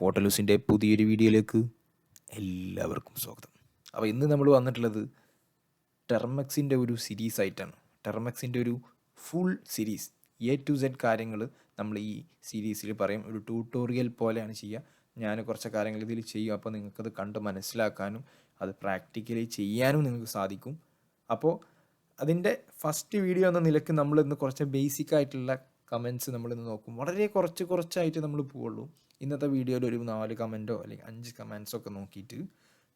ഫോട്ടോലൂസിൻ്റെ പുതിയൊരു വീഡിയോയിലേക്ക് എല്ലാവർക്കും സ്വാഗതം. അപ്പോൾ ഇന്ന് നമ്മൾ വന്നിട്ടുള്ളത് ടെർമെക്സിൻ്റെ ഒരു സീരീസ് ആയിട്ടാണ്. ടെർമെക്സിൻ്റെ ഒരു full series A to Z കാര്യങ്ങൾ നമ്മൾ ഈ സീരീസിൽ പറയും. ഒരു ട്യൂട്ടോറിയൽ പോലെയാണ് ചെയ്യുക. ഞാൻ കുറച്ച് കാര്യങ്ങൾ ഇതിൽ ചെയ്യും, അപ്പോൾ നിങ്ങൾക്കത് കണ്ട് മനസ്സിലാക്കാനും അത് പ്രാക്ടിക്കലി ചെയ്യാനും നിങ്ങൾക്ക് സാധിക്കും. അപ്പോൾ അതിൻ്റെ ഫസ്റ്റ് വീഡിയോ എന്ന നിലയ്ക്ക് നമ്മളിന്ന് കുറച്ച് ബേസിക് ആയിട്ടുള്ള കമൻറ്റ്സ് നമ്മളിന്ന് നോക്കും. വളരെ കുറച്ചായിട്ട് നമ്മൾ പോവുള്ളൂ. ഇന്നത്തെ വീഡിയോയിൽ ഒരു 4 കമൻറ്റോ അല്ലെങ്കിൽ 5 കമൻറ്റ്സോ ഒക്കെ നോക്കിയിട്ട്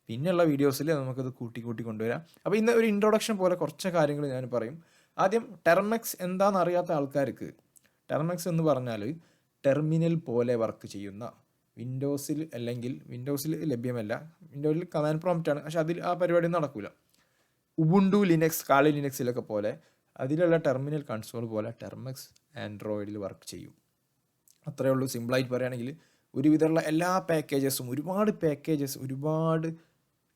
പിന്നെയുള്ള വീഡിയോസിൽ നമുക്കത് കൂട്ടി കൊണ്ടുവരാം. അപ്പോൾ ഇന്ന് ഒരു ഇൻട്രൊഡക്ഷൻ പോലെ കുറച്ച് കാര്യങ്ങൾ ഞാൻ പറയും. ആദ്യം ടെർമെക്സ് എന്താണെന്ന് അറിയാത്ത ആൾക്കാർക്ക്, ടെർമെക്സ് എന്ന് പറഞ്ഞാൽ ടെർമിനൽ പോലെ വർക്ക് ചെയ്യുന്ന വിൻഡോസിൽ ലഭ്യമല്ല. വിൻഡോയിൽ കമാൻഡ് പ്രോംപ്റ്റാണ്, പക്ഷെ അതിൽ ആ പരിപാടി നടക്കില്ല. ഉബുണ്ടു ലിനക്സ്, കാളി ലിനക്സിലൊക്കെ പോലെ അതിലുള്ള ടെർമിനൽ കൺസോൾ പോലെ ടെർമെക്സ് ആൻഡ്രോയിഡിൽ വർക്ക് ചെയ്യും. അത്രയേ ഉള്ളൂ. സിമ്പിളായിട്ട് പറയുകയാണെങ്കിൽ ഒരുവിധമുള്ള എല്ലാ പാക്കേജസും, ഒരുപാട്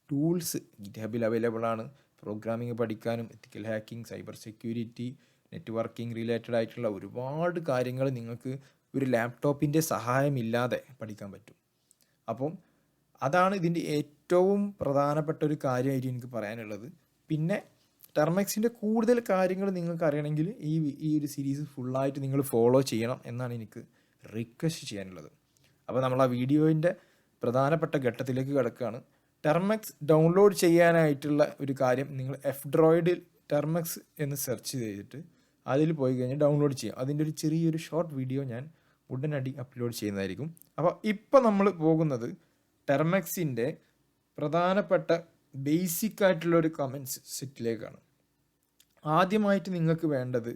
ടൂൾസ് ഗിറ്റ്ഹബിൽ അവൈലബിൾ ആണ്. പ്രോഗ്രാമിംഗ് പഠിക്കാനും എത്തിക്കൽ hacking, cyber security, networking related ആയിട്ടുള്ള ഒരുപാട് കാര്യങ്ങൾ നിങ്ങൾക്ക് ഒരു ലാപ്ടോപ്പിൻ്റെ സഹായമില്ലാതെ പഠിക്കാൻ പറ്റും. അപ്പം അതാണ് ഇതിൻ്റെ ഏറ്റവും പ്രധാനപ്പെട്ട ഒരു കാര്യമായിട്ട് എനിക്ക് പറയാനുള്ളത്. പിന്നെ ടെർമെക്സിൻ്റെ കൂടുതൽ കാര്യങ്ങൾ നിങ്ങൾക്ക് അറിയണമെങ്കിൽ ഈ ഒരു സീരീസ് ഫുള്ളായിട്ട് നിങ്ങൾ ഫോളോ ചെയ്യണം എന്നാണ് എനിക്ക് റിക്വസ്റ്റ് ചെയ്യാനുള്ളത്. അപ്പോൾ നമ്മൾ ആ വീഡിയോൻ്റെ പ്രധാനപ്പെട്ട ഘട്ടത്തിലേക്ക് കിടക്കുകയാണ്. ടെർമെക്സ് ഡൗൺലോഡ് ചെയ്യാനായിട്ടുള്ള ഒരു കാര്യം, നിങ്ങൾ F-Droid ടെർമെക്സ് എന്ന് സെർച്ച് ചെയ്തിട്ട് അതിൽ പോയി കഴിഞ്ഞാൽ ഡൗൺലോഡ് ചെയ്യാം. അതിൻ്റെ ഒരു ചെറിയൊരു ഷോർട്ട് വീഡിയോ ഞാൻ ഉടനടി അപ്ലോഡ് ചെയ്യുന്നതായിരിക്കും. അപ്പോൾ ഇപ്പോൾ നമ്മൾ പോകുന്നത് ടെർമെക്സിൻ്റെ പ്രധാനപ്പെട്ട ബേസിക് ആയിട്ടുള്ള ഒരു കമൻറ്റ്സ് സെറ്റിലേക്കാണ്. ആദ്യമായിട്ട് നിങ്ങൾക്ക് വേണ്ടത്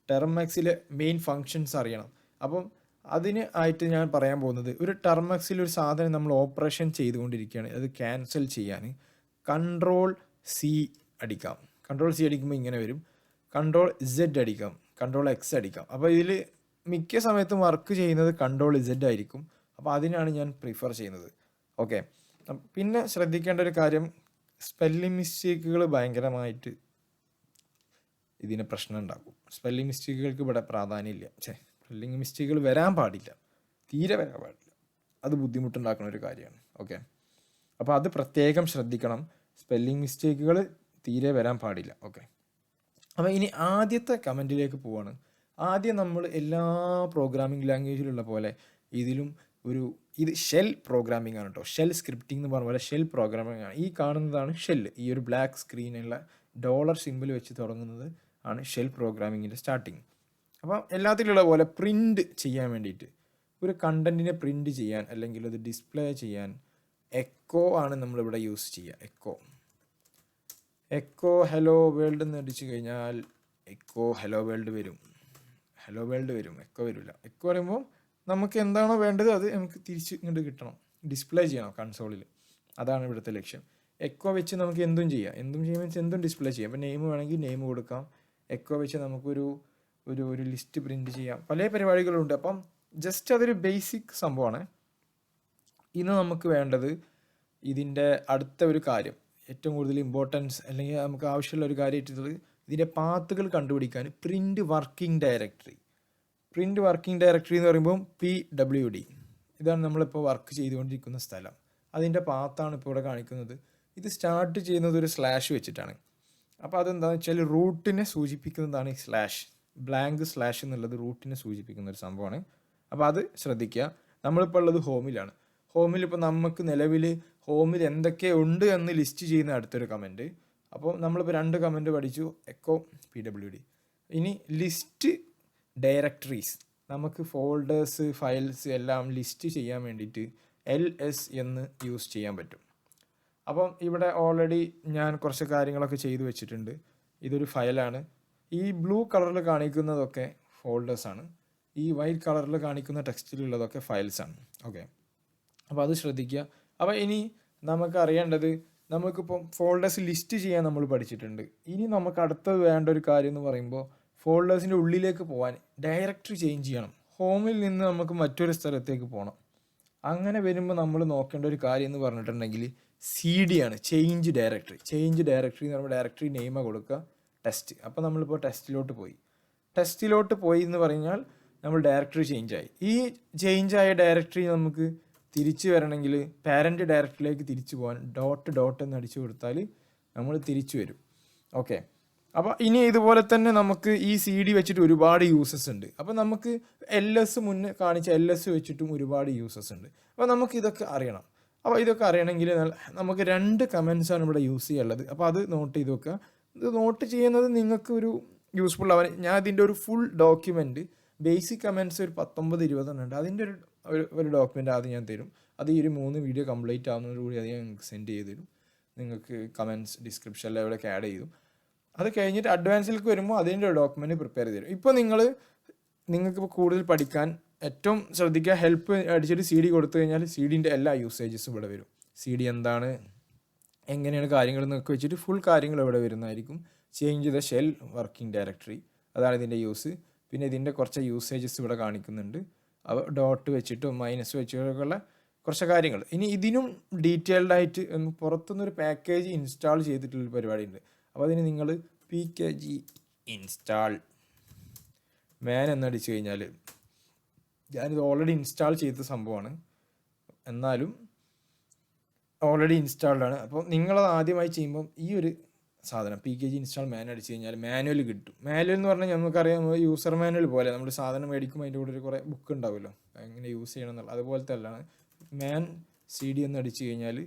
ടെർമെക്സിലെ മെയിൻ ഫങ്ഷൻസ് അറിയണം. അപ്പം അതിന് ആയിട്ട് ഞാൻ പറയാൻ പോകുന്നത്, ഒരു ടെർമെക്സിൽ ഒരു സാധനം നമ്മൾ ഓപ്പറേഷൻ ചെയ്തുകൊണ്ടിരിക്കുകയാണ്, അത് ക്യാൻസൽ ചെയ്യാൻ Ctrl+C അടിക്കാം. Ctrl+C അടിക്കുമ്പോൾ ഇങ്ങനെ വരും. Ctrl+Z അടിക്കാം, Ctrl+X അടിക്കാം. അപ്പോൾ ഇതിൽ മിക്ക സമയത്തും വർക്ക് ചെയ്യുന്നത് Ctrl+Z ആയിരിക്കും. അപ്പോൾ അതിനാണ് ഞാൻ പ്രിഫർ ചെയ്യുന്നത്. ഓക്കെ. പിന്നെ ശ്രദ്ധിക്കേണ്ട ഒരു കാര്യം, സ്പെല്ലിംഗ് മിസ്റ്റേക്കുകൾ ഭയങ്കരമായിട്ട് ഇതിന് പ്രശ്നം ഉണ്ടാക്കും. സ്പെല്ലിംഗ് മിസ്റ്റേക്കുകൾക്ക് ഇവിടെ പ്രാധാന്യമില്ല. സ്പെല്ലിംഗ് മിസ്റ്റേക്കുകൾ വരാൻ പാടില്ല, തീരെ വരാൻ പാടില്ല. അത് ബുദ്ധിമുട്ടുണ്ടാക്കുന്ന ഒരു കാര്യമാണ്. ഓക്കെ. അപ്പോൾ അത് പ്രത്യേകം ശ്രദ്ധിക്കണം. സ്പെല്ലിംഗ് മിസ്റ്റേക്കുകൾ തീരെ വരാൻ പാടില്ല. ഓക്കെ. അപ്പോൾ ഇനി ആദ്യത്തെ കമൻറ്റിലേക്ക് പോവാണ്. ആദ്യം നമ്മൾ എല്ലാ പ്രോഗ്രാമിംഗ് ലാംഗ്വേജിലുള്ള പോലെ ഇതിലും ഇത് ഷെൽ പ്രോഗ്രാമിംഗ് ആണ് കേട്ടോ. ഷെൽ സ്ക്രിപ്റ്റിംഗ് എന്ന് പറഞ്ഞ പോലെ ഷെൽ പ്രോഗ്രാമിംഗ് ആണ്. ഈ കാണുന്നതാണ് ഷെൽ. ഈ ഒരു ബ്ലാക്ക് സ്ക്രീനുള്ള ഡോളർ സിമ്പിൾ വെച്ച് തുടങ്ങുന്നത് ആണ് ഷെൽ പ്രോഗ്രാമിങ്ങിൻ്റെ സ്റ്റാർട്ടിങ്. അപ്പം എല്ലാത്തിലുള്ള പോലെ പ്രിൻ്റ് ചെയ്യാൻ വേണ്ടിയിട്ട്, ഒരു കണ്ടൻറ്റിനെ പ്രിൻ്റ് ചെയ്യാൻ അല്ലെങ്കിൽ അത് ഡിസ്പ്ലേ ചെയ്യാൻ എക്കോ ആണ് നമ്മളിവിടെ യൂസ് ചെയ്യുക. എക്കോ ഹലോ വേൾഡ് എന്ന് അടിച്ചു കഴിഞ്ഞാൽ എക്കോ ഹലോ വേൾഡ് വരും. എക്കോ വരില്ല. എക്കോ പറയുമ്പോൾ നമുക്ക് എന്താണോ വേണ്ടത് അത് നമുക്ക് തിരിച്ച് ഇങ്ങോട്ട് കിട്ടണം, ഡിസ്പ്ലേ ചെയ്യണം കൺസോളിൽ. അതാണ് ഇവിടുത്തെ ലക്ഷ്യം. എക്കോ വെച്ച് നമുക്ക് എന്തും ചെയ്യാം. എന്തും ഡിസ്പ്ലേ ചെയ്യാം. ഇപ്പോൾ നെയിം വേണമെങ്കിൽ നെയിം കൊടുക്കാം. എക്കോ വെച്ച് നമുക്കൊരു ലിസ്റ്റ് പ്രിൻറ്റ് ചെയ്യാം. പല പരിപാടികളുണ്ട്. അപ്പം ജസ്റ്റ് അതൊരു ബേസിക് സംഭവമാണ്. ഇന്ന് നമുക്ക് വേണ്ടത് ഇതിൻ്റെ അടുത്ത ഒരു കാര്യം, ഏറ്റവും കൂടുതൽ ഇമ്പോർട്ടൻസ് അല്ലെങ്കിൽ നമുക്ക് ആവശ്യമുള്ള ഒരു കാര്യമായിട്ടുള്ളത് ഇതിൻ്റെ പാത്തുകൾ കണ്ടുപിടിക്കാൻ പ്രിൻ്റ് വർക്കിംഗ് ഡയറക്ടറി എന്ന് പറയുമ്പോൾ PWD, ഇതാണ് നമ്മളിപ്പോൾ വർക്ക് ചെയ്തുകൊണ്ടിരിക്കുന്ന സ്ഥലം. അതിൻ്റെ പാത്താണ് ഇപ്പോൾ ഇവിടെ കാണിക്കുന്നത്. ഇത് സ്റ്റാർട്ട് ചെയ്യുന്നത് ഒരു സ്ലാഷ് വെച്ചിട്ടാണ്. അപ്പോൾ അതെന്താണെന്ന് വെച്ചാൽ റൂട്ടിനെ സൂചിപ്പിക്കുന്നതാണ് ഈ സ്ലാഷ്. ബ്ലാങ്ക് സ്ലാഷ് എന്നുള്ളത് റൂട്ടിനെ സൂചിപ്പിക്കുന്ന ഒരു സംഭവമാണ്. അപ്പോൾ അത് ശ്രദ്ധിക്കുക. നമ്മളിപ്പോൾ ഉള്ളത് ഹോമിലാണ്. ഹോമിലിപ്പോൾ നമുക്ക് നിലവിൽ ഹോമിൽ എന്തൊക്കെ ഉണ്ട് എന്ന് ലിസ്റ്റ് ചെയ്യുന്ന അടുത്തൊരു കമൻറ്റ്. അപ്പോൾ നമ്മളിപ്പോൾ 2 കമൻറ്റ് പഠിച്ചു, എക്കോ PWD. ഇനി ലിസ്റ്റ് ഡയറക്ടറീസ്, നമുക്ക് ഫോൾഡേഴ്സ്, ഫയൽസ് എല്ലാം ലിസ്റ്റ് ചെയ്യാൻ വേണ്ടിയിട്ട് LS എന്ന് യൂസ് ചെയ്യാൻ പറ്റും. അപ്പം ഇവിടെ ഓൾറെഡി ഞാൻ കുറച്ച് കാര്യങ്ങളൊക്കെ ചെയ്തു വെച്ചിട്ടുണ്ട്. ഇതൊരു ഫയലാണ്. ഈ ബ്ലൂ കളറിൽ കാണിക്കുന്നതൊക്കെ ഫോൾഡേഴ്സാണ്. ഈ വൈറ്റ് കളറിൽ കാണിക്കുന്ന ടെക്സ്റ്റിലുള്ളതൊക്കെ ഫയൽസാണ്. ഓക്കെ. അപ്പോൾ അത് ശ്രദ്ധിക്കുക. അപ്പോൾ ഇനി നമുക്ക് അറിയേണ്ടത്, നമുക്കിപ്പം ഫോൾഡേഴ്സ് ലിസ്റ്റ് ചെയ്യാൻ നമ്മൾ പഠിച്ചിട്ടുണ്ട്. ഇനി നമുക്ക് അടുത്തത് വേണ്ട ഒരു കാര്യം എന്ന് പറയുമ്പോൾ ഫോൾഡേഴ്സിൻ്റെ ഉള്ളിലേക്ക് പോകാൻ ഡയറക്ടറി ചേഞ്ച് ചെയ്യണം. ഹോമിൽ നിന്ന് നമുക്ക് മറ്റൊരു സ്ഥലത്തേക്ക് പോകണം. അങ്ങനെ വരുമ്പോൾ നമ്മൾ നോക്കേണ്ട ഒരു കാര്യം എന്ന് പറഞ്ഞിട്ടുണ്ടെങ്കിൽ CD ആണ്, ചേഞ്ച് ഡയറക്ടറി എന്ന് പറയുമ്പോൾ ഡയറക്ടറി നെയിമാണ് കൊടുക്കുക, ടെസ്റ്റ്. അപ്പോൾ നമ്മളിപ്പോൾ ടെസ്റ്റിലോട്ട് പോയി എന്ന് പറഞ്ഞാൽ നമ്മൾ ഡയറക്ടറി ചേഞ്ചായി. ഈ ചേഞ്ചായ ഡയറക്ടറി നമുക്ക് തിരിച്ചു വരണമെങ്കിൽ പാരൻറ്റ് ഡയറക്ടറിയിലേക്ക് തിരിച്ചു പോകാൻ ഡോട്ട് എന്ന് അടിച്ചു കൊടുത്താൽ നമ്മൾ തിരിച്ചു വരും. ഓക്കെ, അപ്പോൾ ഇനി ഇതുപോലെ തന്നെ നമുക്ക് ഈ CD വെച്ചിട്ട് ഒരുപാട് യൂസസ് ഉണ്ട്. അപ്പോൾ നമുക്ക് LS മുന്നേ കാണിച്ച LS വെച്ചിട്ടും ഒരുപാട് യൂസസ് ഉണ്ട്. അപ്പോൾ നമുക്ക് ഇതൊക്കെ അറിയണം. അപ്പോൾ ഇതൊക്കെ അറിയണമെങ്കിൽ നമുക്ക് 2 കമൻസാണ് ഇവിടെ യൂസ് ചെയ്യാനുള്ളത്. അപ്പോൾ അത് നോട്ട് ചെയ്ത് വെക്കുക. ഇത് നോട്ട് ചെയ്യുന്നത് നിങ്ങൾക്ക് ഒരു യൂസ്ഫുൾ ആവാൻ. ഞാൻ ഇതിൻ്റെ ഒരു ഫുൾ ഡോക്യുമെൻറ്റ് ബേസിക് കമൻസ് ഒരു 19-20 ഉണ്ട്. അതിൻ്റെ ഒരു ഡോക്യുമെൻ്റ് ആദ്യം ഞാൻ തരും. അത് ഈ ഒരു 3 വീഡിയോ കംപ്ലീറ്റ് ആവുന്നതോടുകൂടി അത് ഞാൻ നിങ്ങൾക്ക് സെൻഡ് ചെയ്ത് തരും. നിങ്ങൾക്ക് കമൻസ് ഡിസ്ക്രിപ്ഷനിൽ എവിടെയൊക്കെ ആഡ് ചെയ്തു. അത് കഴിഞ്ഞിട്ട് അഡ്വാൻസിലേക്ക് വരുമ്പോൾ അതിൻ്റെ ഒരു ഡോക്യുമെൻറ്റ് പ്രിപ്പയർ ചെയ്ത് തരും. ഇപ്പോൾ നിങ്ങൾക്കിപ്പോൾ കൂടുതൽ പഠിക്കാൻ ഏറ്റവും ശ്രദ്ധിക്കുക, ഹെൽപ്പ് അടിച്ചിട്ട് CD കൊടുത്തു കഴിഞ്ഞാൽ CDൻ്റെ എല്ലാ യൂസേജസും ഇവിടെ വരും. CD എന്താണ്, എങ്ങനെയാണ് കാര്യങ്ങൾ എന്നൊക്കെ വെച്ചിട്ട് ഫുൾ കാര്യങ്ങൾ ഇവിടെ വരുന്നതായിരിക്കും. Change the shell working directory, അതാണ് ഇതിൻ്റെ യൂസ്. പിന്നെ ഇതിൻ്റെ കുറച്ച് യൂസേജസ് ഇവിടെ കാണിക്കുന്നുണ്ട്. ഡോട്ട് വെച്ചിട്ടും മൈനസ് വെച്ചിട്ടൊക്കെയുള്ള കുറച്ച് കാര്യങ്ങൾ. ഇനി ഇതിനും ഡീറ്റെയിൽഡ് ആയിട്ട് പുറത്തുനിന്നൊരു പാക്കേജ് ഇൻസ്റ്റാൾ ചെയ്തിട്ടുള്ളൊരു പരിപാടിയുണ്ട്. അപ്പോൾ അതിന് നിങ്ങൾ PKG ഇൻസ്റ്റാൾ മാൻ എന്നടിച്ചു കഴിഞ്ഞാൽ, ഞാനിത് ഓൾറെഡി ഇൻസ്റ്റാൾ ചെയ്ത സംഭവമാണ്, എന്നാലും ഓൾറെഡി ഇൻസ്റ്റാൾഡ് ആണ്. അപ്പോൾ നിങ്ങളത് ആദ്യമായി ചെയ്യുമ്പം ഈ ഒരു സാധനം PKG ഇൻസ്റ്റാൾ മാൻ അടിച്ചു കഴിഞ്ഞാൽ മാനുവൽ കിട്ടും. മാനുവൽ എന്ന് പറഞ്ഞാൽ നമുക്കറിയാം യൂസർ മാനുവൽ പോലെ, നമ്മൾ സാധനം മേടിക്കുമ്പോൾ അതിൻ്റെ കൂടെ ഒരു കുറേ ബുക്ക് ഉണ്ടാവുമല്ലോ എങ്ങനെ യൂസ് ചെയ്യണം എന്നുള്ളത്, അതുപോലത്തെ അല്ലാണ്. മാൻ CD എന്ന് അടിച്ചു കഴിഞ്ഞാൽ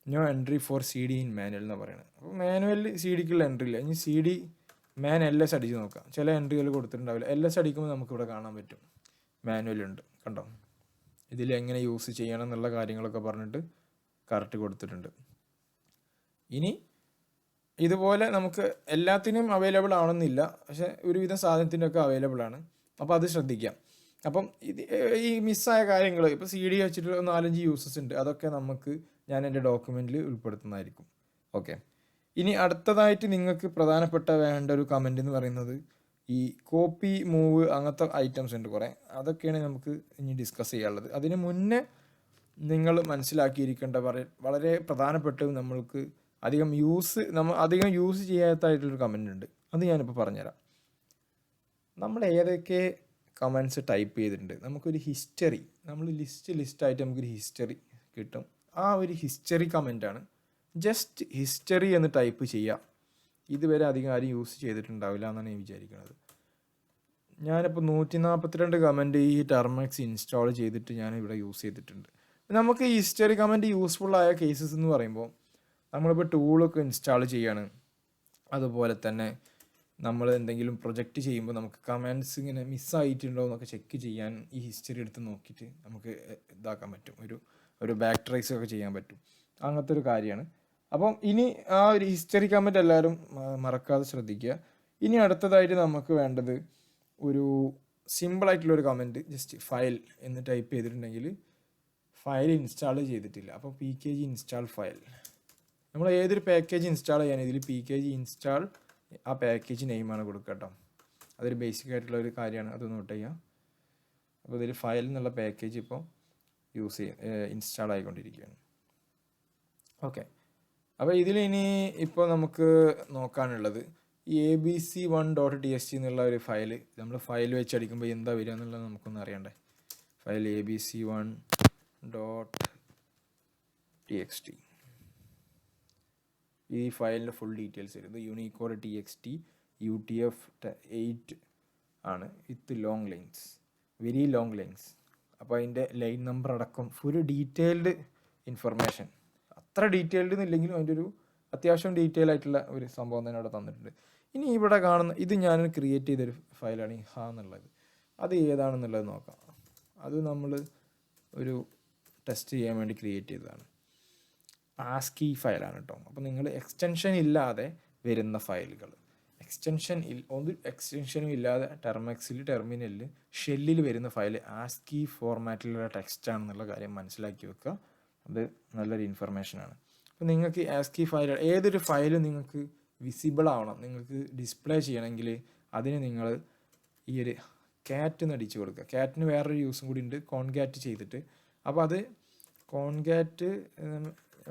no entry for CD in manual എന്നാണ് പറയുന്നത്. അപ്പോൾ മാനുവലിൽ CDക്കുള്ള എൻട്രി ഇല്ല. ഇനി CD മാൻ LS അടിച്ച് നോക്കാം, ചില എൻട്രികൾ കൊടുത്തിട്ടുണ്ടാവില്ല. LS അടിക്കുമ്പോൾ നമുക്കിവിടെ കാണാൻ പറ്റും മാനുവലുണ്ട്, കണ്ടോ. ഇതിൽ എങ്ങനെ യൂസ് ചെയ്യണം എന്നുള്ള കാര്യങ്ങളൊക്കെ പറഞ്ഞിട്ട് കറക്റ്റ് കൊടുത്തിട്ടുണ്ട്. ഇനി ഇതുപോലെ നമുക്ക് എല്ലാത്തിനും അവൈലബിൾ ആണെന്നില്ല, പക്ഷേ ഒരുവിധം സാധനത്തിനൊക്കെ അവൈലബിൾ ആണ്. അപ്പോൾ അത് ശ്രദ്ധിക്കാം. അപ്പം ഈ മിസ്സായ കാര്യങ്ങൾ ഇപ്പോൾ CD വെച്ചിട്ട് 4-5 യൂസസ് ഉണ്ട്. അതൊക്കെ നമുക്ക് ഞാൻ എൻ്റെ ഡോക്യുമെൻറ്റിൽ ഉൾപ്പെടുത്തുന്നതായിരിക്കും. ഓക്കെ, ഇനി അടുത്തതായിട്ട് നിങ്ങൾക്ക് പ്രധാനപ്പെട്ട വേണ്ട ഒരു കമൻ്റ് എന്ന് പറയുന്നത് ഈ കോപ്പി മൂവ് അങ്ങനത്തെ ഐറ്റംസ് ഉണ്ട് കുറേ. അതൊക്കെയാണ് നമുക്ക് ഇനി ഡിസ്കസ് ചെയ്യാനുള്ളത്. അതിന് മുന്നേ നിങ്ങൾ മനസ്സിലാക്കിയിരിക്കേണ്ട വളരെ പ്രധാനപ്പെട്ട നമ്മൾക്ക് അധികം യൂസ് ചെയ്യാത്തായിട്ടുള്ളൊരു കമൻ്റ് ഉണ്ട്. അത് ഞാനിപ്പോൾ പറഞ്ഞുതരാം. നമ്മൾ ഏതൊക്കെ കമൻറ്റ്സ് ടൈപ്പ് ചെയ്തിട്ടുണ്ട്, നമുക്കൊരു ഹിസ്റ്ററി, നമ്മൾ ലിസ്റ്റായിട്ട് നമുക്കൊരു ഹിസ്റ്ററി കിട്ടും. ആ ഒരു ഹിസ്റ്ററി കമൻ്റാണ്. ജസ്റ്റ് ഹിസ്റ്ററി എന്ന് ടൈപ്പ് ചെയ്യുക. ഇതുവരെ അധികം ആരും യൂസ് ചെയ്തിട്ടുണ്ടാവില്ല എന്നാണ് ഞാൻ വിചാരിക്കുന്നത്. ഞാനിപ്പോൾ 142 കമൻറ്റ് ഈ ടെർമെക്സ് ഇൻസ്റ്റാൾ ചെയ്തിട്ട് ഞാൻ ഇവിടെ യൂസ് ചെയ്തിട്ടുണ്ട്. നമുക്ക് ഈ ഹിസ്റ്ററി കമൻറ്റ് യൂസ്ഫുള്ളായ കേസസ് എന്ന് പറയുമ്പോൾ നമ്മളിപ്പോൾ ടൂളൊക്കെ ഇൻസ്റ്റാൾ ചെയ്യാണ്, അതുപോലെ തന്നെ നമ്മൾ എന്തെങ്കിലും പ്രൊജക്റ്റ് ചെയ്യുമ്പോൾ നമുക്ക് കമൻറ്റ്സ് ഇങ്ങനെ മിസ്സായിട്ടുണ്ടോ എന്നൊക്കെ ചെക്ക് ചെയ്യാൻ ഈ ഹിസ്റ്ററി എടുത്ത് നോക്കിയിട്ട് നമുക്ക് ഇതാക്കാൻ പറ്റും, ഒരു ബാക്ക് ട്രേസ് ഒക്കെ ചെയ്യാൻ പറ്റും. അങ്ങനത്തെ ഒരു കാര്യമാണ്. അപ്പം ഇനി ആ ഒരു ഹിസ്റ്ററി കമൻറ്റ് എല്ലാവരും മറക്കാതെ ശ്രദ്ധിക്കുക. ഇനി അടുത്തതായിട്ട് നമുക്ക് വേണ്ടത് ഒരു സിമ്പിളായിട്ടുള്ളൊരു കമൻറ്റ്, ജസ്റ്റ് ഫയൽ എന്ന് ടൈപ്പ് ചെയ്തിട്ടുണ്ടെങ്കിൽ ഫയൽ ഇൻസ്റ്റാൾ ചെയ്തിട്ടില്ല. അപ്പോൾ PKG ഇൻസ്റ്റാൾ ഫയൽ, നമ്മൾ ഏതൊരു പാക്കേജ് ഇൻസ്റ്റാൾ ചെയ്യാൻ ഇതിൽ PKG ഇൻസ്റ്റാൾ ആ പാക്കേജ് നെയിമാണ് കൊടുക്കുക കേട്ടോ. അതൊരു ബേസിക് ആയിട്ടുള്ള ഒരു കാര്യമാണ്, അത് നോട്ട് ചെയ്യുക. അപ്പോൾ ഇതിൽ ഫയൽ എന്നുള്ള പാക്കേജ് ഇപ്പോൾ ഇൻസ്റ്റാൾ ആയിക്കൊണ്ടിരിക്കുകയാണ്. ഓക്കെ, അപ്പോൾ ഇതിൽ ഇനി ഇപ്പോൾ നമുക്ക് നോക്കാനുള്ളത് ഈ abc1.txt എന്നുള്ള ഒരു ഫയൽ. നമ്മൾ ഫയൽ വെച്ച് അടിക്കുമ്പോൾ എന്താ വരിക എന്നുള്ളത് നമുക്കൊന്ന് അറിയണ്ടേ. ഫയൽ abc1.txt, ഈ ഫയലിൻ്റെ ഫുൾ ഡീറ്റെയിൽസ് വരുന്നത് യൂണിക്കോഡ് TXT UTF-8 ആണ് with long lines, very long lines. അപ്പോൾ അതിൻ്റെ ലൈൻ നമ്പർ അടക്കം ഫുൾ ഡീറ്റെയിൽഡ് ഇൻഫർമേഷൻ, അത്ര ഡീറ്റെയിൽഡ് എന്നില്ലെങ്കിലും അതിൻ്റെ ഒരു അത്യാവശ്യം ഡീറ്റെയിൽ ആയിട്ടുള്ള ഒരു സംഭവം തന്നെ അവിടെ തന്നിട്ടുണ്ട്. ഇനി ഇവിടെ കാണുന്ന ഇത് ഞാൻ ക്രിയേറ്റ് ചെയ്തൊരു ഫയലാണ് ഈ എന്നുള്ളത്. അത് ഏതാണെന്നുള്ളത് നോക്കാം. അത് നമ്മൾ ഒരു ടെസ്റ്റ് ചെയ്യാൻ വേണ്ടി ക്രിയേറ്റ് ചെയ്തതാണ്. ASCII ഫയലാണ് കേട്ടോ. അപ്പോൾ നിങ്ങൾ എക്സ്റ്റൻഷൻ ഇല്ലാതെ വരുന്ന ഫയലുകൾ, എക്സ്റ്റൻഷനും ഇല്ലാതെ ടെർമിനലിൽ ഷെല്ലിൽ വരുന്ന ഫയൽ ASCII ഫോർമാറ്റിലുള്ള ടെക്സ്റ്റ് ആണെന്നുള്ള കാര്യം മനസ്സിലാക്കി വെക്കുക. അത് നല്ലൊരു ഇൻഫർമേഷനാണ്. അപ്പോൾ നിങ്ങൾക്ക് ASCII ഫയൽ, ഏതൊരു ഫയലും നിങ്ങൾക്ക് വിസിബിൾ ആവണം, നിങ്ങൾക്ക് ഡിസ്പ്ലേ ചെയ്യണമെങ്കിൽ അതിന് നിങ്ങൾ ഈ ഒരു ക്യാറ്റ് എന്ന് അടിച്ച് കൊടുക്കുക. ക്യാറ്റിന് വേറൊരു യൂസും കൂടി ഉണ്ട്, കോൺകാറ്റ് ചെയ്തിട്ട്. അപ്പോൾ അത് കോൺകാറ്റ്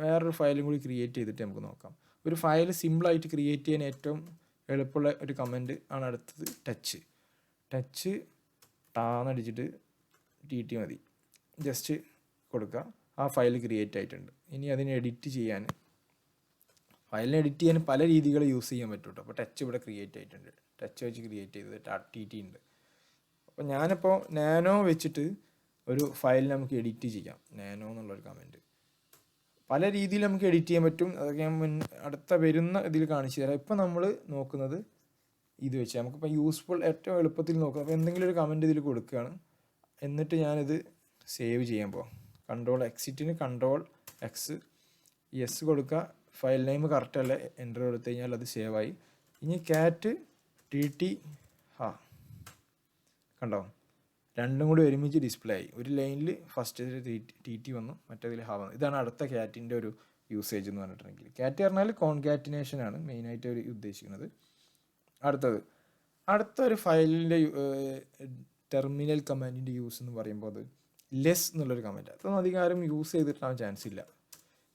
വേറൊരു ഫയലും കൂടി ക്രിയേറ്റ് ചെയ്തിട്ട് നമുക്ക് നോക്കാം. ഒരു ഫയൽ സിമ്പിളായിട്ട് ക്രിയേറ്റ് ചെയ്യാൻ ഏറ്റവും എളുപ്പമുള്ള ഒരു കമൻറ്റ് ആണ് അടുത്തത് ടച്ച് ടാന്നടിച്ചിട്ട് TT മതി. ജസ്റ്റ് കൊടുക്കുക, ആ ഫയൽ ക്രിയേറ്റ് ആയിട്ടുണ്ട്. ഇനി അതിനെ എഡിറ്റ് ചെയ്യാൻ, ഫയലിനെ എഡിറ്റ് ചെയ്യാൻ പല രീതികൾ യൂസ് ചെയ്യാൻ പറ്റും കേട്ടോ. അപ്പോൾ ടച്ച് ഇവിടെ ക്രിയേറ്റ് ആയിട്ടുണ്ട്, ടച്ച് വെച്ച് ക്രിയേറ്റ് ചെയ്തത് TT ഉണ്ട്. അപ്പോൾ ഞാനിപ്പോൾ നാനോ വെച്ചിട്ട് ഒരു ഫയൽ നമുക്ക് എഡിറ്റ് ചെയ്യാം. നാനോ എന്നുള്ളൊരു കമൻറ്റ് പല രീതിയിൽ നമുക്ക് എഡിറ്റ് ചെയ്യാൻ പറ്റും. അതൊക്കെ ഞാൻ അടുത്ത വരുന്ന ഇതിൽ കാണിച്ചു തരാം. ഇപ്പം നമ്മൾ നോക്കുന്നത് ഇത് വെച്ച് നമുക്കിപ്പോൾ യൂസ്ഫുൾ ഏറ്റവും എളുപ്പത്തിൽ നോക്കാം. അപ്പോൾ എന്തെങ്കിലും ഒരു കമൻറ്റ് ഇതിൽ കൊടുക്കുകയാണ്, എന്നിട്ട് ഞാനിത് സേവ് ചെയ്യാൻ പോകാം. Ctrl+X യെസ് കൊടുക്കുക. ഫയൽ നെയിം കറക്റ്റ് അല്ല എൻ്റർ കൊടുത്തു കഴിഞ്ഞാൽ അത് സേവായി. ഇനി TT കണ്ടോ, രണ്ടും കൂടി ഒരുമിച്ച് ഡിസ്പ്ലേ ആയി. ഒരു ലൈനിൽ ഫസ്റ്റ് TT വന്നു, മറ്റേതിൽ വന്നു. ഇതാണ് അടുത്ത ക്യാറ്റിൻ്റെ ഒരു യൂസേജ് എന്ന് പറഞ്ഞിട്ടുണ്ടെങ്കിൽ. ക്യാറ്റ് പറഞ്ഞാൽ കോൺകാറ്റിനേഷൻ ആണ് മെയിനായിട്ട് അവർ ഉദ്ദേശിക്കുന്നത്. അടുത്തൊരു ഫയലിൻ്റെ ടെർമിനൽ കമാൻഡിൻ്റെ യൂസ് എന്ന് പറയുമ്പോൾ അത് ലെസ് എന്നുള്ളൊരു കമാൻഡ്. അതൊന്നും അധികം ആരും യൂസ് ചെയ്തിട്ടാൻ ചാൻസ് ഇല്ല.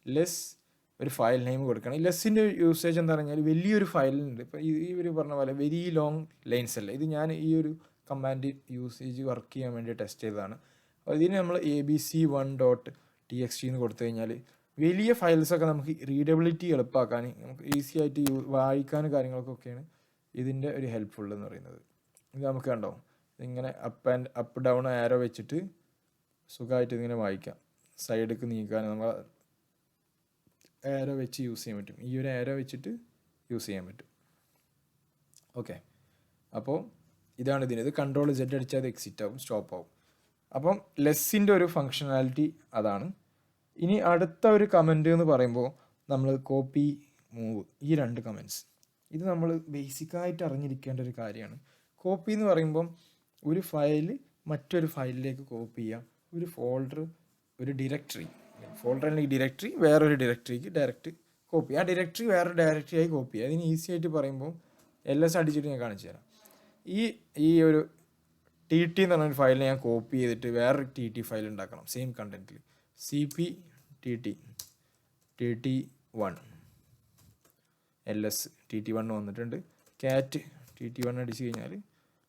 ലെസ് ഒരു ഫയൽ നെയിം കൊടുക്കണം. ഈ ലെസ്സിൻ്റെ യൂസേജ് എന്താ പറഞ്ഞാൽ വലിയൊരു ഫയലുണ്ട്. ഇപ്പോൾ ഈ ഒരു പറഞ്ഞ പോലെ വെരി ലോങ് ലൈൻസ് അല്ല ഇത്. ഞാൻ ഈ ഒരു കമാൻഡ് യൂസേജ് വർക്ക് ചെയ്യാൻ വേണ്ടി ടെസ്റ്റ് ചെയ്തതാണ്. അപ്പോൾ ഇതിന് നമ്മൾ abc1.txt എന്ന് കൊടുത്തു കഴിഞ്ഞാൽ വലിയ ഫയൽസൊക്കെ നമുക്ക് റീഡബിലിറ്റി എളുപ്പമാക്കാൻ, നമുക്ക് ഈസി ആയിട്ട് വായിക്കാനും കാര്യങ്ങൾക്കൊക്കെയാണ് ഇതിൻ്റെ ഒരു ഹെൽപ്ഫുൾ എന്ന് പറയുന്നത്. ഇത് നമുക്ക് കണ്ടോ, ഇങ്ങനെ അപ്പ് ഡൗൺ ആരോ വെച്ചിട്ട് സുഖമായിട്ട് ഇതിങ്ങനെ വായിക്കാം. സൈഡിലേക്ക് നീക്കാൻ നമ്മൾ ആരോ വെച്ച് യൂസ് ചെയ്യാൻ പറ്റും. ഈ ഒരു ആരോ വെച്ചിട്ട് യൂസ് ചെയ്യാൻ പറ്റും. ഓക്കെ, അപ്പോൾ ഇതാണ് ഇതിന്. ഇത് Ctrl+Z അടിച്ചാൽ അത് എക്സിറ്റ് ആവും, സ്റ്റോപ്പ് ആവും. അപ്പം ലെസ്സിൻ്റെ ഒരു ഫങ്ഷണാലിറ്റി അതാണ്. ഇനി അടുത്ത ഒരു കമൻറ്റ് എന്ന് പറയുമ്പോൾ നമ്മൾ കോപ്പി, മൂവ്, ഈ രണ്ട് കമൻറ്റ്സ് ഇത് നമ്മൾ ബേസിക്കായിട്ട് അറിഞ്ഞിരിക്കേണ്ട ഒരു കാര്യമാണ്. കോപ്പി എന്ന് പറയുമ്പം ഒരു ഫയൽ മറ്റൊരു ഫയലിലേക്ക് കോപ്പി ചെയ്യാം. ഒരു ഫോൾഡർ, ഒരു ഡയറക്ടറി, ഫോൾഡർ അല്ലെങ്കിൽ ഡയറക്ടറി വേറൊരു ഡയറക്ടറിക്ക് ഡയറക്റ്റ് കോപ്പി, ആ ഡയറക്ടറി വേറൊരു ഡയറക്ടറിയായി കോപ്പി ചെയ്യുക. അതിന് ഈസി ആയിട്ട് പറയുമ്പോൾ LS അടിച്ചിട്ട് ഞാൻ കാണിച്ചു തരാം. ഈ ഒരു TT എന്ന് പറഞ്ഞൊരു ഫയലിനെ ഞാൻ കോപ്പി ചെയ്തിട്ട് വേറൊരു TT ഫയൽ ഉണ്ടാക്കണം സെയിം കണ്ടൻറ്റിൽ. cp_TT1 LS TT1 വന്നിട്ടുണ്ട്. TT1 അടിച്ചു കഴിഞ്ഞാൽ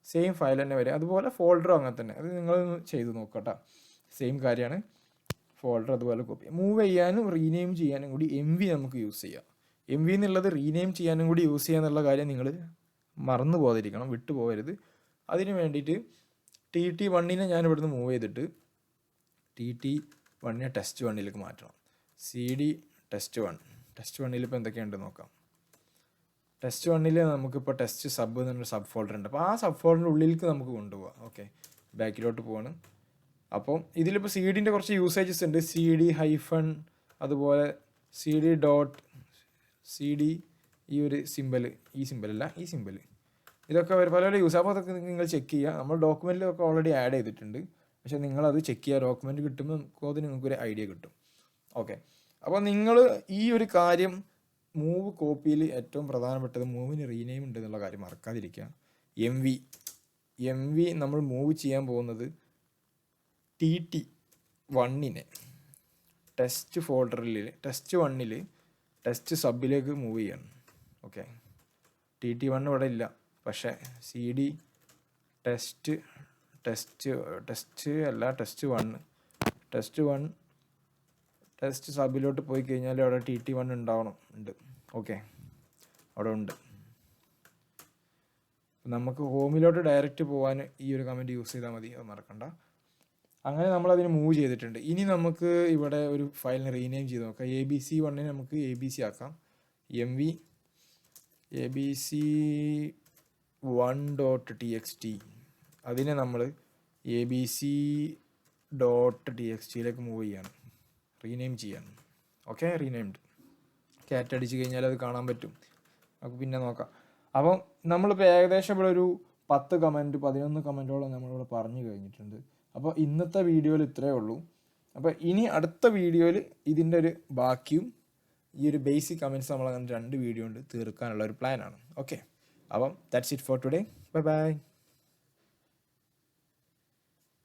സെയിം ഫയൽ തന്നെ വരും. അതുപോലെ ഫോൾഡറും അങ്ങനെ തന്നെ. അത് നിങ്ങളൊന്ന് ചെയ്ത് നോക്കട്ടോ, സെയിം കാര്യമാണ്. ഫോൾഡർ അതുപോലെ കോപ്പി. മൂവ് ചെയ്യാനും റീനെയിം ചെയ്യാനും കൂടി MV നമുക്ക് യൂസ് ചെയ്യാം. MV എന്നുള്ളത് റീനെയിം ചെയ്യാനും കൂടി യൂസ് ചെയ്യുക എന്നുള്ള കാര്യം നിങ്ങൾ മറന്നു പോകാതിരിക്കണം, വിട്ടു പോകരുത്. അതിന് വേണ്ടിയിട്ട് TT1നെ ഞാൻ ഇവിടുന്ന് മൂവ് ചെയ്തിട്ട് TT1നെ test1ലേക്ക് മാറ്റണം. CD test1. test1ൽ ഇപ്പോൾ എന്തൊക്കെയുണ്ട് നോക്കാം. test1ൽ നമുക്കിപ്പോൾ ടെസ്റ്റ് സബ് എന്നൊരു സബ് ഫോൾഡർ ഉണ്ട്. അപ്പോൾ ആ സബ് ഫോൾഡറിൻ്റെ ഉള്ളിലേക്ക് നമുക്ക് കൊണ്ടുപോകാം. ഓക്കെ, ബാക്കിലോട്ട് പോവാണ്. അപ്പം ഇതിലിപ്പോൾ CD-ൻ്റെ കുറച്ച് യൂസേജസ് ഉണ്ട്. CD-, അതുപോലെ CD.CD, ഈ ഒരു സിമ്പിൾ, ഈ സിമ്പിളല്ല, ഈ സിമ്പിൾ, ഇതൊക്കെ പല യൂസ്. അപ്പോൾ അതൊക്കെ നിങ്ങൾ ചെക്ക് ചെയ്യുക. നമ്മൾ ഡോക്യുമെൻറ്റിലൊക്കെ ഓൾറെഡി ആഡ് ചെയ്തിട്ടുണ്ട്. പക്ഷേ നിങ്ങളത് ചെക്ക് ചെയ്യുക. ഡോക്യുമെൻറ്റ് കിട്ടുമ്പോൾ അതിന് നിങ്ങൾക്കൊരു ഐഡിയ കിട്ടും. ഓക്കെ, അപ്പോൾ നിങ്ങൾ ഈ ഒരു കാര്യം മൂവ് കോപ്പിയിൽ ഏറ്റവും പ്രധാനപ്പെട്ടത് മൂവിന് റീനെയിം ഉണ്ട് എന്നുള്ള കാര്യം മറക്കാതിരിക്കുക. MV നമ്മൾ മൂവ് ചെയ്യാൻ പോകുന്നത് TT1നെ ടെസ്റ്റ് ഫോൾഡറിൽ test1ൽ ടെസ്റ്റ് സബിലേക്ക് മൂവ് ചെയ്യണം. ഓക്കെ, TT1 ഇവിടെ ഇല്ല, പക്ഷേ CD test1 ടെസ്റ്റ് സബിലോട്ട് പോയി കഴിഞ്ഞാൽ അവിടെ TT1 ഉണ്ട്. ഓക്കെ, അവിടെ ഉണ്ട്. നമുക്ക് ഹോമിലോട്ട് ഡയറക്റ്റ് പോകാൻ ഈ ഒരു കമൻറ്റ് യൂസ് ചെയ്താൽ മതി, അത് മറക്കണ്ട. അങ്ങനെ നമ്മളതിന് മൂവ് ചെയ്തിട്ടുണ്ട്. ഇനി നമുക്ക് ഇവിടെ ഒരു ഫയലിനെ റീനെയിം ചെയ്ത് നോക്കാം. abc1നെ നമുക്ക് ABC ആക്കാം. MV abc1.txt, അതിനെ നമ്മൾ abc.txt-ലേക്ക് മൂവ് ചെയ്യണം, റീനെയിം ചെയ്യണം. Okay, renamed. ക്യാറ്റ് അടിച്ച് കഴിഞ്ഞാൽ അത് കാണാൻ പറ്റും. നമുക്ക് പിന്നെ നോക്കാം. അപ്പം നമ്മളിപ്പോൾ ഏകദേശം ഇവിടെ ഒരു 11 കമൻറ്റോളം നമ്മളിവിടെ പറഞ്ഞു കഴിഞ്ഞിട്ടുണ്ട്. അപ്പോൾ ഇന്നത്തെ വീഡിയോയിൽ ഇത്രയേ ഉള്ളൂ. അപ്പോൾ ഇനി അടുത്ത വീഡിയോയിൽ ഇതിൻ്റെ ഒരു ബാക്കിയും ഈ ഒരു ബേസിക് കമൻറ്റ്സ് നമ്മൾ അങ്ങനെ 2 വീഡിയോ കൊണ്ട് തീർക്കാനുള്ള ഒരു പ്ലാനാണ്. ഓക്കെ, അപ്പം that's it for today. Bye bye.